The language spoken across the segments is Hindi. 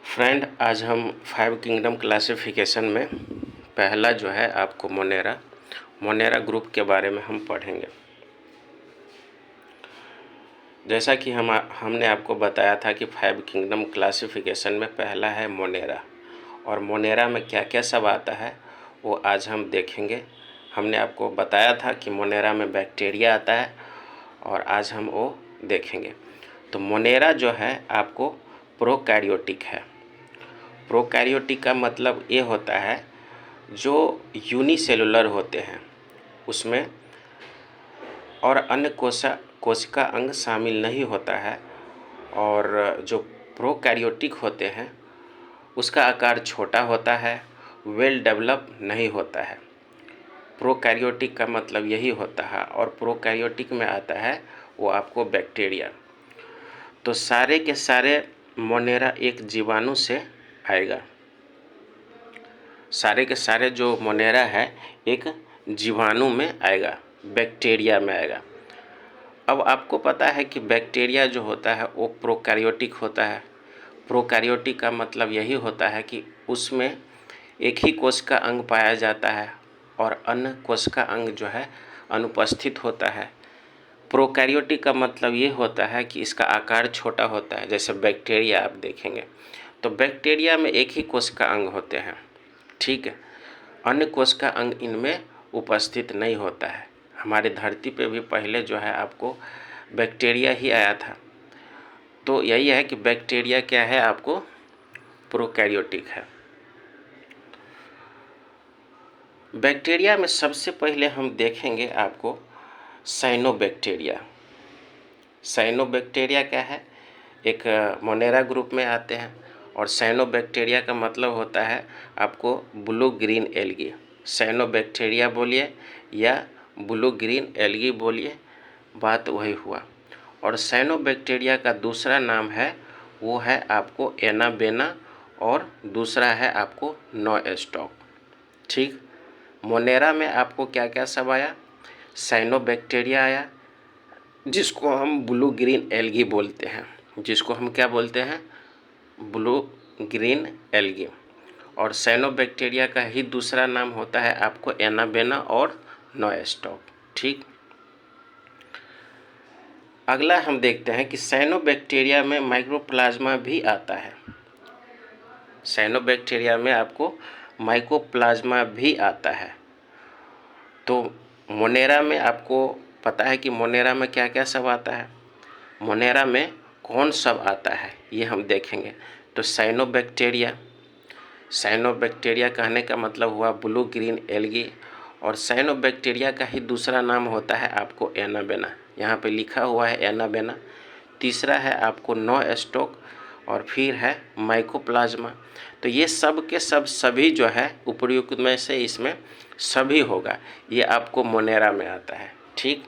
फ्रेंड, आज हम 5 किंगडम क्लासिफिकेशन में पहला जो है आपको मोनेरा ग्रुप के बारे में हम पढ़ेंगे। जैसा कि हमने आपको बताया था कि 5 किंगडम क्लासिफिकेशन में पहला है मोनेरा, और मोनेरा में क्या क्या सब आता है वो आज हम देखेंगे। हमने आपको बताया था कि मोनेरा में बैक्टीरिया आता है, और आज हम वो देखेंगे। तो मोनेरा जो है आपको प्रोकैरियोटिक है। प्रोकैरियोटिक का मतलब ये होता है जो यूनिसेलुलर होते हैं, उसमें और अन्य कोशिका अंग शामिल नहीं होता है। और जो प्रोकैरियोटिक होते हैं उसका आकार छोटा होता है, वेल डेवलप नहीं होता है। प्रोकैरियोटिक का मतलब यही होता है, और प्रोकैरियोटिक में आता है वो आपको बैक्टीरिया। तो सारे के सारे मोनेरा एक जीवाणु से आएगा। सारे के सारे जो मोनेरा है एक जीवाणु में आएगा, बैक्टीरिया में आएगा। अब आपको पता है कि बैक्टीरिया जो होता है वो प्रोकैरियोटिक होता है। प्रोकैरियोटिक का मतलब यही होता है कि उसमें एक ही कोश का अंग पाया जाता है और अन्य कोश का अंग जो है अनुपस्थित होता है। प्रोकैरियोटिक का मतलब ये होता है कि इसका आकार छोटा होता है। जैसे बैक्टीरिया आप देखेंगे तो बैक्टीरिया में एक ही कोश का अंग होते हैं, ठीक है। अन्य कोश का अंग इनमें उपस्थित नहीं होता है। हमारे धरती पे भी पहले जो है आपको बैक्टीरिया ही आया था। तो यही है कि बैक्टीरिया क्या है, आपको प्रोकैरियोटिक है। बैक्टीरिया में सबसे पहले हम देखेंगे आपको साइनोबैक्टीरिया। साइनोबैक्टीरिया क्या है, एक मोनेरा ग्रुप में आते हैं। और साइनोबैक्टीरिया का मतलब होता है आपको ब्लू ग्रीन एल्गी। साइनोबैक्टीरिया बोलिए या ब्लू ग्रीन एल्गी बोलिए, बात वही हुआ। और साइनोबैक्टीरिया का दूसरा नाम है वो है आपको एनाबेना, और दूसरा है आपको नोएस्टॉक, ठीक। मोनेरा में आपको क्या क्या सब आया, साइनोबैक्टीरिया आया जिसको हम ब्लू ग्रीन एल्गी बोलते हैं, जिसको हम क्या बोलते हैं, ब्लू ग्रीन एल्गी। और साइनोबैक्टीरिया का ही दूसरा नाम होता है आपको एनाबेना और नोएस्टॉक, ठीक। अगला हम देखते हैं कि साइनोबैक्टीरिया में माइक्रोप्लाज्मा भी आता है। साइनोबैक्टीरिया में आपको माइकोप्लाज्मा भी आता है। तो मोनेरा में आपको पता है कि मोनेरा में क्या क्या सब आता है। मोनेरा में कौन सब आता है ये हम देखेंगे। तो साइनोबैक्टीरिया, साइनोबैक्टीरिया कहने का मतलब हुआ ब्लू ग्रीन एल्गी, और साइनोबैक्टीरिया का ही दूसरा नाम होता है आपको एनाबेना। यहाँ पे लिखा हुआ है एनाबेना। तीसरा है आपको नोएस्टॉक, और फिर है माइकोप्लाज्मा। तो ये सब के सब सभी जो है उपयुक्त में से इसमें सभी होगा, ये आपको मोनेरा में आता है, ठीक।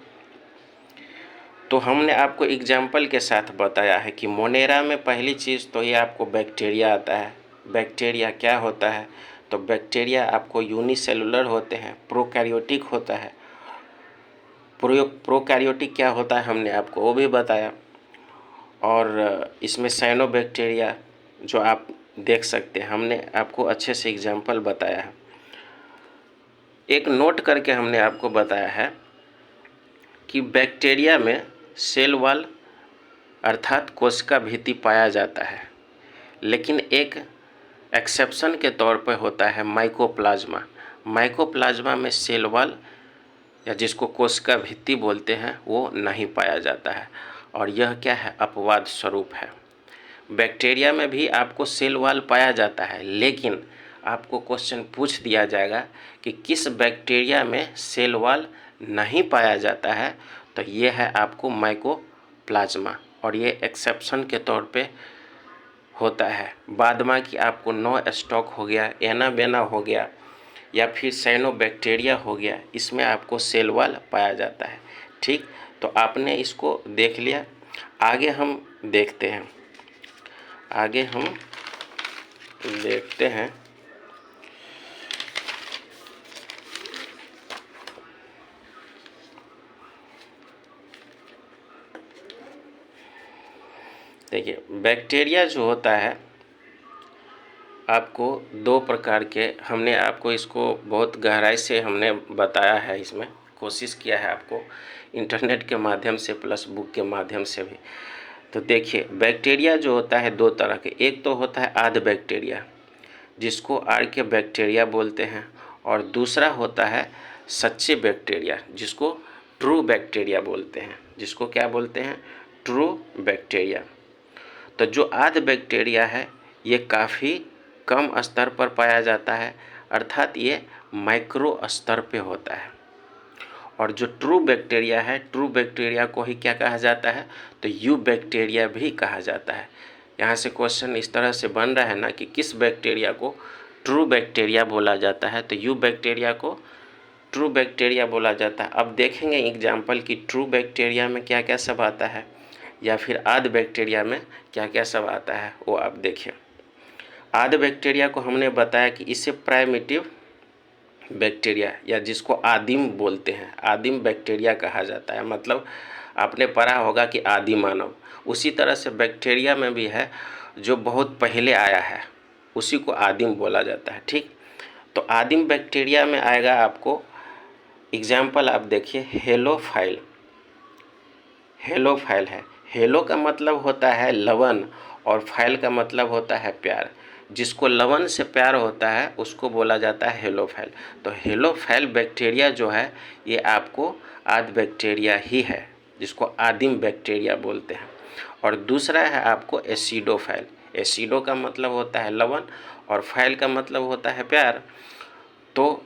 तो हमने आपको एग्जाम्पल के साथ बताया है कि मोनेरा में पहली चीज़ तो ये आपको बैक्टीरिया आता है। बैक्टीरिया क्या होता है, तो बैक्टीरिया आपको यूनिसेलुलर होते हैं, प्रोकैरियोटिक होता है। प्रोकैरियोटिक क्या होता है हमने आपको वो भी बताया। और इसमें साइनोबैक्टीरिया जो आप देख सकते हैं, हमने आपको अच्छे से एग्जाम्पल बताया है। एक नोट करके हमने आपको बताया है कि बैक्टीरिया में सेल वॉल अर्थात कोशिका भित्ति पाया जाता है, लेकिन एक एक्सेप्शन के तौर पर होता है माइकोप्लाज्मा। माइकोप्लाज्मा में सेल वॉल या जिसको कोशिका भित्ति बोलते हैं वो नहीं पाया जाता है, और यह क्या है, अपवाद स्वरूप है। बैक्टीरिया में भी आपको सेल वॉल पाया जाता है, लेकिन आपको क्वेश्चन पूछ दिया जाएगा कि किस बैक्टीरिया में सेल वॉल नहीं पाया जाता है, तो ये है आपको माइकोप्लाज्मा, और ये एक्सेप्शन के तौर पे होता है। बाद में कि आपको नोएस्टॉक हो गया, एनाबेना हो गया, या फिर साइनोबैक्टीरिया हो गया, इसमें आपको सेल वॉल पाया जाता है, ठीक। तो आपने इसको देख लिया। आगे हम देखते हैं, आगे हम देखते हैं देखिए बैक्टीरिया जो होता है आपको दो प्रकार के, हमने आपको इसको बहुत गहराई से हमने बताया है, इसमें कोशिश किया है आपको इंटरनेट के माध्यम से प्लस बुक के माध्यम से भी। तो देखिए, बैक्टीरिया जो होता है दो तरह के, एक तो होता है आध बैक्टीरिया जिसको आर्किया बैक्टीरिया बोलते हैं, और दूसरा होता है सच्चे बैक्टीरिया जिसको ट्रू बैक्टीरिया बोलते हैं। जिसको क्या बोलते हैं? True bacteria. तो जो आध बैक्टीरिया है ये काफ़ी कम स्तर पर पाया जाता है, अर्थात ये माइक्रो स्तर पे होता है। और जो ट्रू बैक्टीरिया है, ट्रू बैक्टीरिया को ही क्या कहा जाता है? तो यू बैक्टीरिया भी कहा जाता है। यहाँ से क्वेश्चन इस तरह से बन रहा है ना कि किस बैक्टीरिया को ट्रू बैक्टीरिया बोला जाता है, तो यू बैक्टीरिया को ट्रू बैक्टीरिया बोला जाता है। अब देखेंगे एग्जाम्पल कि ट्रू बैक्टीरिया में क्या क्या सब आता है या फिर आध बैक्टीरिया में क्या क्या सब आता है, वो आप देखिए। आध बैक्टीरिया को हमने बताया कि इसे प्राइमिटिव बैक्टीरिया या जिसको आदिम बोलते हैं, आदिम बैक्टीरिया कहा जाता है। मतलब आपने पढ़ा होगा कि आदि मानव, उसी तरह से बैक्टीरिया में भी है जो बहुत पहले आया है, उसी को आदिम बोला जाता है। ठीक, तो आदिम बैक्टीरिया में आएगा आपको एग्जाम्पल, आप देखिए हेलोफाइल। हेलोफाइल है, हेलो का मतलब होता है लवण और फाइल का मतलब होता है प्यार। जिसको लवण से प्यार होता है उसको बोला जाता है हेलोफाइल। तो हेलोफाइल बैक्टीरिया जो है ये आपको आद बैक्टीरिया ही है, जिसको आदिम बैक्टीरिया बोलते हैं। और दूसरा है आपको एसिडोफाइल। एसिडो का मतलब होता है लवण और फाइल का मतलब होता है प्यार। तो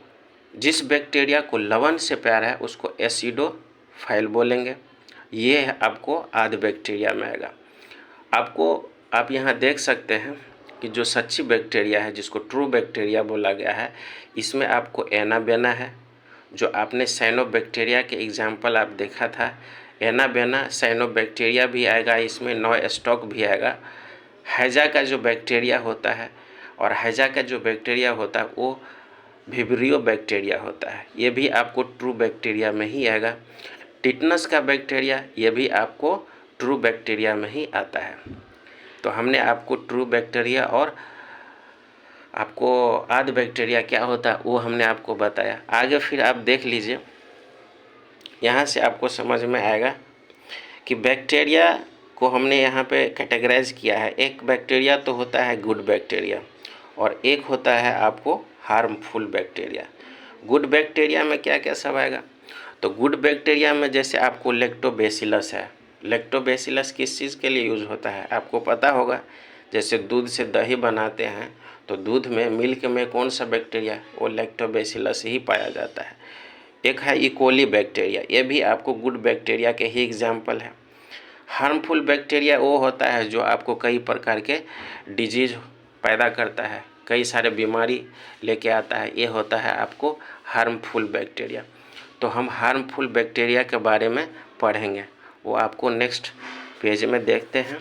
जिस बैक्टीरिया को लवण से प्यार है उसको एसिडोफाइल बोलेंगे। ये है आपको आध बैक्टीरिया में आएगा। आप यहाँ देख सकते हैं कि जो सच्ची बैक्टीरिया है जिसको ट्रू बैक्टीरिया बोला गया है, इसमें आपको एनाबेना है। जो आपने साइनोबैक्टीरिया के एग्जाम्पल आप देखा था, एनाबेना साइनोबैक्टीरिया भी आएगा, इसमें नॉस्टॉक भी आएगा। हैजा का जो बैक्टीरिया होता है, और हैजा का जो बैक्टीरिया होता है वो विब्रियो बैक्टीरिया होता है, ये भी आपको ट्रू बैक्टीरिया में ही आएगा। टिटनस का बैक्टीरिया ये भी आपको ट्रू बैक्टीरिया में ही आता है। तो हमने आपको ट्रू बैक्टीरिया और आपको आध बैक्टीरिया क्या होता है वो हमने आपको बताया। आगे फिर आप देख लीजिए, यहाँ से आपको समझ में आएगा कि बैक्टीरिया को हमने यहाँ पे कैटेगराइज किया है। एक बैक्टीरिया तो होता है गुड बैक्टीरिया और एक होता है आपको हार्मफुल बैक्टीरिया। गुड बैक्टीरिया में क्या क्या सब आएगा? तो गुड बैक्टीरिया में जैसे आपको लैक्टोबैसिलस है। लैक्टोबैसिलस किस चीज़ के लिए यूज़ होता है आपको पता होगा। जैसे दूध से दही बनाते हैं तो दूध में, मिल्क में कौन सा बैक्टीरिया? वो लैक्टोबैसिलस ही पाया जाता है। एक है इकोली बैक्टीरिया, ये भी आपको गुड बैक्टीरिया के ही एग्जाम्पल है। हार्मफुल बैक्टीरिया वो होता है जो आपको कई प्रकार के डिजीज पैदा करता है, कई सारे बीमारी लेके आता है, ये होता है आपको हार्मफुल बैक्टीरिया। तो हम हार्मफुल बैक्टीरिया के बारे में पढ़ेंगे, वो आपको नेक्स्ट पेज में देखते हैं।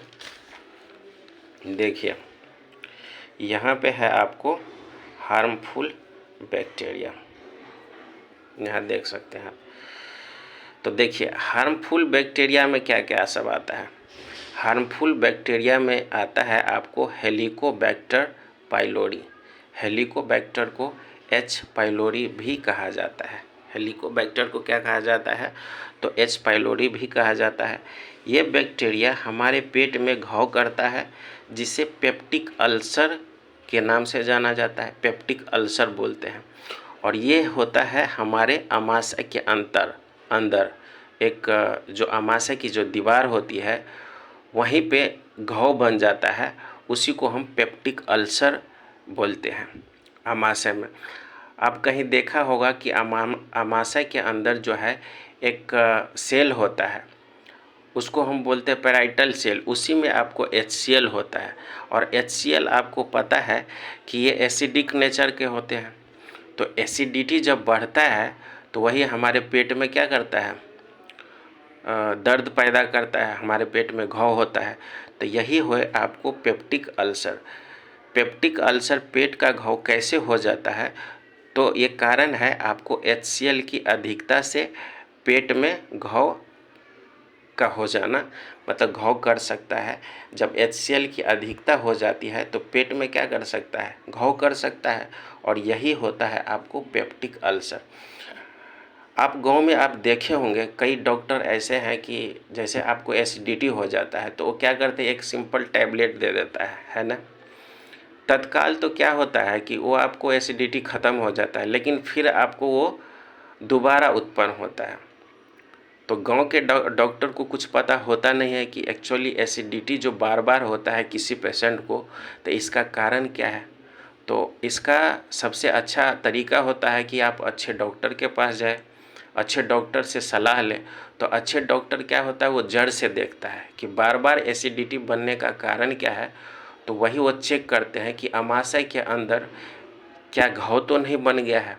देखिए यहाँ पे है आपको हार्मफुल बैक्टीरिया, यहाँ देख सकते हैं आप। तो देखिए हार्मफुल बैक्टीरिया में क्या क्या सब आता है। हार्मफुल बैक्टीरिया में आता है आपको हेलिकोबैक्टर पाइलोरी। हेलिकोबैक्टर को एच पाइलोरी भी कहा जाता है। हेलिकोबैक्टर को क्या कहा जाता है? तो एच पाइलोरी भी कहा जाता है। ये बैक्टीरिया हमारे पेट में घाव करता है, जिसे पेप्टिक अल्सर के नाम से जाना जाता है। पेप्टिक अल्सर बोलते हैं। और ये होता है हमारे अमाशय के अंदर एक जो अमाशय की जो दीवार होती है वहीं पे घाव बन जाता है, उसी को हम पेप्टिक अल्सर बोलते हैं अमाशय में। आप कहीं देखा होगा कि अमाशय के अंदर जो है एक सेल होता है, उसको हम बोलते हैं पैराइटल सेल, उसी में आपको HCl होता है। और HCl आपको पता है कि ये एसिडिक नेचर के होते हैं। तो एसिडिटी जब बढ़ता है तो वही हमारे पेट में क्या करता है? दर्द पैदा करता है, हमारे पेट में घाव होता है। तो यही हो आपको पेप्टिक अल्सर। पेप्टिक अल्सर पेट का घाव कैसे हो जाता है? तो ये कारण है आपको HCl की अधिकता से पेट में घाव का हो जाना मतलब घाव कर सकता है। जब HCl की अधिकता हो जाती है तो पेट में क्या कर सकता है, घाव कर सकता है, और यही होता है आपको पेप्टिक अल्सर। आप गांव में आप देखे होंगे कई डॉक्टर ऐसे हैं कि जैसे आपको एसिडिटी हो जाता है तो वो क्या करते हैं, एक सिंपल टैबलेट दे देता है ना। तत्काल तो क्या होता है कि वो आपको एसिडिटी ख़त्म हो जाता है, लेकिन फिर आपको वो दोबारा उत्पन्न होता है। तो गांव के डॉक्टर को कुछ पता होता नहीं है कि एक्चुअली एसिडिटी जो बार बार होता है किसी पेशेंट को, तो इसका कारण क्या है। तो इसका सबसे अच्छा तरीका होता है कि आप अच्छे डॉक्टर के पास जाए, अच्छे डॉक्टर से सलाह लें। तो अच्छे डॉक्टर क्या होता है, वो जड़ से देखता है कि बार बार एसिडिटी बनने का कारण क्या है। तो वही वो चेक करते हैं कि अमाशय के अंदर क्या घाव तो नहीं बन गया है,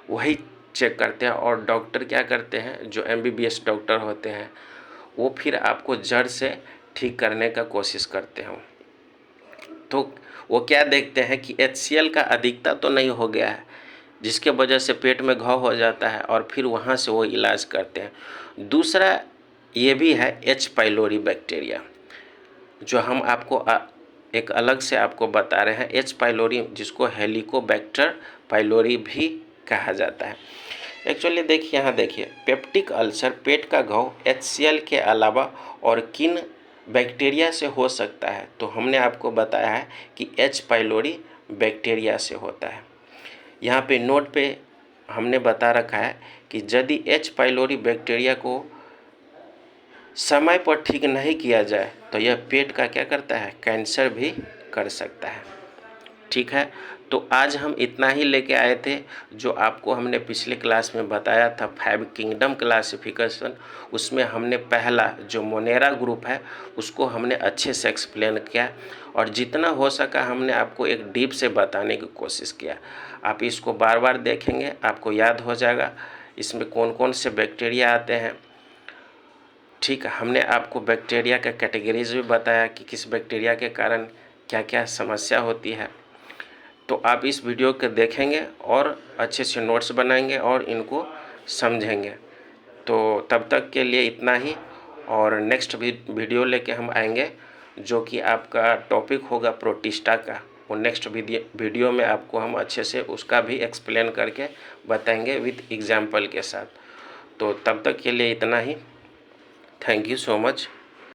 वही चेक करते हैं। और डॉक्टर क्या करते हैं, जो MBBS डॉक्टर होते हैं, वो फिर आपको जड़ से ठीक करने का कोशिश करते हैं। तो वो क्या देखते हैं कि HCl का अधिकता तो नहीं हो गया है जिसके वजह से पेट में घाव हो जाता है, और फिर वहाँ से वो इलाज करते हैं। दूसरा ये भी है H. पाइलोरी बैक्टीरिया, जो हम आपको एक अलग से आपको बता रहे हैं। H. पाइलोरी जिसको हेलिकोबैक्टर पाइलोरी भी कहा जाता है। एक्चुअली देखिए, यहाँ देखिए, पेप्टिक अल्सर पेट का घाव HCl के अलावा और किन बैक्टीरिया से हो सकता है। तो हमने आपको बताया है कि H. पाइलोरी बैक्टीरिया से होता है। यहाँ पे नोट पे हमने बता रखा है कि यदि H. पाइलोरी बैक्टीरिया को समय पर ठीक नहीं किया जाए तो यह पेट का क्या करता है, कैंसर भी कर सकता है। ठीक है, तो आज हम इतना ही लेके आए थे जो आपको हमने पिछले क्लास में बताया था 5 किंगडम क्लासिफिकेशन। उसमें हमने पहला जो मोनेरा ग्रुप है उसको हमने अच्छे से एक्सप्लेन किया, और जितना हो सका हमने आपको एक डीप से बताने की कोशिश किया। आप इसको बार बार देखेंगे, आपको याद हो जाएगा इसमें कौन कौन से बैक्टीरिया आते हैं। ठीक है, हमने आपको बैक्टीरिया का कैटेगरीज भी बताया कि किस बैक्टीरिया के कारण क्या क्या समस्या होती है। तो आप इस वीडियो को देखेंगे और अच्छे से नोट्स बनाएंगे और इनको समझेंगे। तो तब तक के लिए इतना ही, और नेक्स्ट वीडियो लेके हम आएंगे जो कि आपका टॉपिक होगा प्रोटिस्टा का। वो नेक्स्ट वीडियो में आपको हम अच्छे से उसका भी एक्सप्लेन करके बताएंगे विथ एग्जाम्पल के साथ। तो तब तक के लिए इतना ही। Thank you so much.